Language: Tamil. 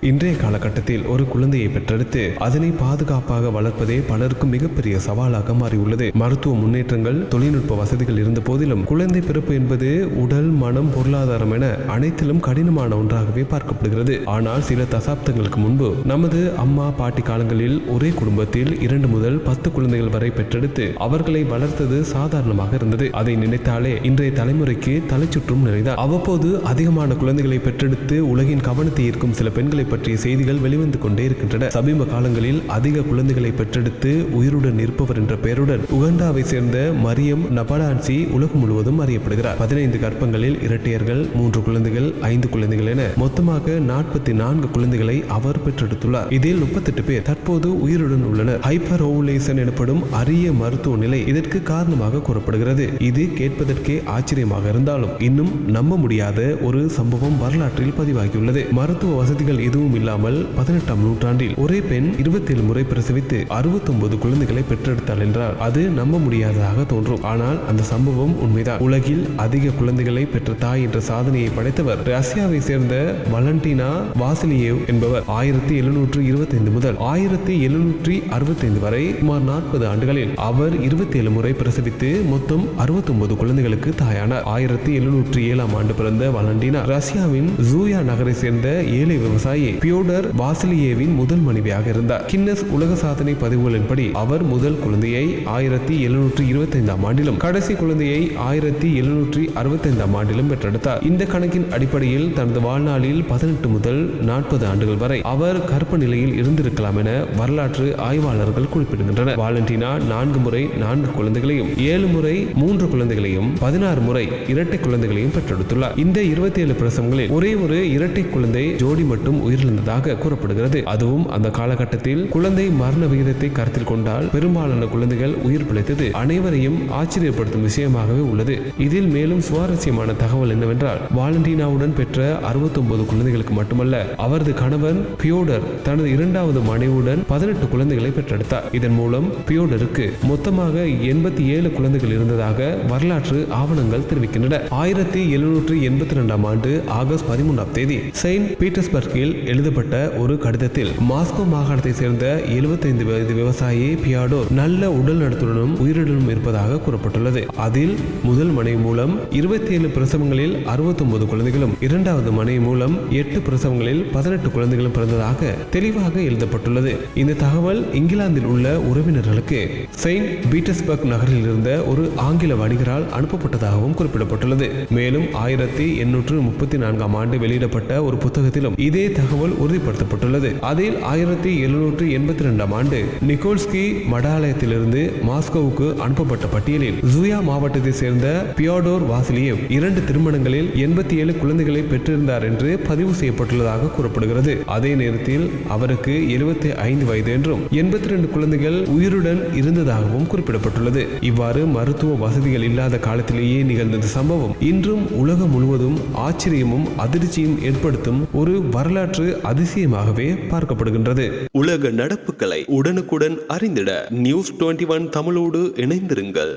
இன்றைய காலகட்டத்தில் ஒரு குழந்தையை பெற்றெடுத்து அதனை பாதுகாப்பாக வளர்ப்பதே பலருக்கும் மிகப்பெரிய சவாலாக மாறியுள்ளது. மருத்துவ முன்னேற்றங்கள், தொழில்நுட்ப வசதிகள் இருந்த போதிலும் குழந்தை பிறப்பு என்பது உடல், மனம், பொருளாதாரம் என அனைத்திலும் கடினமான ஒன்றாகவே பார்க்கப்படுகிறது. ஆனால் சில தசாப்தங்களுக்கு முன்பு நமது அம்மா பாட்டி காலங்களில் ஒரே குடும்பத்தில் 2 முதல் 10 குழந்தைகள் வரை பெற்றெடுத்து அவர்களை வளர்த்தது சாதாரணமாக இருந்தது. அதை நினைத்தாலே இன்றைய தலைமுறைக்கு தலைச்சுற்றும் நிலைதான். அவ்வப்போது அதிகமான குழந்தைகளை பெற்றெடுத்து உலகின் கவனத்தை ஈர்க்கும் சில பெண்களை பற்றிய செய்திகள் வெளிவந்து கொண்டே இருக்கின்றன. சமீப காலங்களில் அதிக குழந்தைகளை பெற்றெடுத்து உயிருடன் இருப்பவர் என்ற பெயருடன் உகண்டாவை சேர்ந்த மரியம் நபலான்சி உலகம் முழுவதும் அறியப்படுகிறார். 15 கர்ப்பங்களில் இரட்டையர்கள், 3 குழந்தைகள், 5 குழந்தைகள் என மொத்தமாக 44 குழந்தைகளை அவர் பெற்றெடுத்துள்ளார். இதில் 38 பேர் தற்போது உயிருடன் உள்ளனர். ஹைப்பர் ஓவுலேஷன் எனப்படும் அரிய மருத்துவ நிலை இதற்கு காரணமாக கூறப்படுகிறது. இது கேட்பதற்கே ஆச்சரியமாக இருந்தாலும் இன்னும் நம்ப முடியாத ஒரு சம்பவம் வரலாற்றில் பதிவாகியுள்ளது. மருத்துவ வசதிகள் எதுவும் இல்லாமல் 18ஆம் நூற்றாண்டில் ஒரே பெண் 27 முறை பிரசவித்து 69 குழந்தைகளை பெற்றெடுத்தாள் என்றால் அது நம்ப முடியாததாக தோன்றும். ஆனால் அந்த சம்பவம் உண்மைதான். உலகில் அதிக குழந்தைகளை பெற்ற தாய் என்ற சாதனையை படைத்தவர் ரஷ்யாவை சேர்ந்த வலண்டினா வாசிலியேவ் என்பவர். 1725 முதல் 1765 வரை சுமார் 40 ஆண்டுகளில் அவர் 27 முறை பிரசவித்து மொத்தம் 69 குழந்தைகளுக்கு தாயானார். 1707ஆம் ஆண்டு பிறந்த வலண்டினா ரஷ்யாவின் ஜூயா நகரை சேர்ந்த ஏழை விவசாயி பியோடர் வாசிலியேவின் முதல் மனைவியாக இருந்தார். கின்னஸ் உலக சாதனை பதிவுகளின்படி அவர் முதல் குழந்தையை 1725ஆம் ஆண்டிலும் கடைசி குழந்தையை 1765ஆம் ஆண்டிலும் பெற்றெடுத்தார். இந்த கணக்கின் அடிப்படையில் தனது வாழ்நாளில் 18 முதல் 40 ஆண்டுகள் வரை அவர் கர்ப்ப நிலையில் இருந்திருக்கலாம் என வரலாற்று ஆய்வாளர்கள் குறிப்பிடுகின்றனர். வாலண்டினா 4 முறை 4 குழந்தைகளையும், 7 முறை 3 குழந்தைகளையும், 16 முறை இரட்டை குழந்தைகளையும் பெற்றெடுத்துள்ளார். இந்த 27 பிரசவங்களில் ஒரே ஒரு இரட்டை குழந்தை ஜோடி மட்டும் உயிரிழந்ததாக கூறப்படுகிறது. அதுவும் அந்த காலகட்டத்தில் குழந்தை மரண விகிதத்தை கருத்தில் கொண்டால் பெரும்பாலான குழந்தைகள் உயிர் பிழைத்தது அனைவரையும் ஆச்சரியப்படுத்தும் விஷயமாகவே உள்ளது. இதில் மேலும் சுவாரஸ்யமான தகவல் என்னவென்றால் வாலண்டினாவுடன் பெற்ற 69 குழந்தைகளுக்கு மட்டுமல்ல, அவரது கணவன் பியோடர் தனது 2வது மனைவியுடன் 18 குழந்தைகளை பெற்றெடுத்தார். இதன் மூலம் பியோடருக்கு மொத்தமாக 87 குழந்தைகள் இருந்ததாக வரலாற்று ஆவணங்கள் தெரிவிக்கின்றன. 1782ஆம் ஆண்டு ஆகஸ்ட் 13ஆம் தேதி செயின்ட் பீட்டர்ஸ்பர்கில் எழுதப்பட்ட ஒரு கடிதத்தில் மாஸ்கோ மாகாணத்தை சேர்ந்த 75 வயது விவசாயி பியாடோர் நல்ல உடல் நலத்துடனும் உயிருடனும் இருப்பதாக கூறப்பட்டுள்ளது. அதில் முதல் மனைவி மூலம் 27 பிரசவங்களில் 69 குழந்தைகளும், 2வது மனைவி மூலம் 8 பிரசவங்களில் 18 குழந்தைகளும் பிறந்ததாக தெளிவாக எழுதப்பட்டுள்ளது. இந்த தகவல் இங்கிலாந்தில் உள்ள உறவினர்களுக்கு செயின்ட் பீட்டர்ஸ்பர்க் நகரில் இருந்த ஒரு ஆங்கில வணிகரால் அனுப்பப்பட்டதாகவும் குறிப்பிடப்பட்டுள்ளது. மேலும் 1834ஆம் ஆண்டு வெளியிடப்பட்ட ஒரு புத்தகத்திலும் இதே தகவல் உறுதிப்படுத்தப்பட்டுள்ளது. அதில் 1782ஆம் ஆண்டு நிக்கோல்ஸ்கி மடாலயத்திலிருந்து மாஸ்கோவுக்கு அனுப்பப்பட்ட பட்டியலில் ஜூயா மாவட்டத்தை சேர்ந்த பியோடோர் வாசிலியேவ் 2 திருமணங்களில் 87 குழந்தைகளை பெற்றிருந்தார் என்று பதிவு செய்யப்பட்டுள்ளதாக கூறப்படுகிறது. அதே நேரத்தில் அவருக்கு 75 வயது என்றும் 82 குழந்தைகள் உயிருடன் இருந்ததாகவும் குறிப்பிடப்பட்டுள்ளது. இவ்வாறு மருத்துவ வசதிகள் இல்லாத காலத்திலேயே நிகழ்ந்த சம்பவம் இன்றும் உலகம் முழுவதும் ஆச்சரியமும் அதிர்ச்சியும் ஏற்படுத்தும் ஒரு வரலாற்று அதிசயமாகவே பார்க்கப்படுகின்றது. உலக நடப்புகளை உடனுக்குடன் அறிந்திட News 21 தமிழோடு இணைந்திருங்கள்.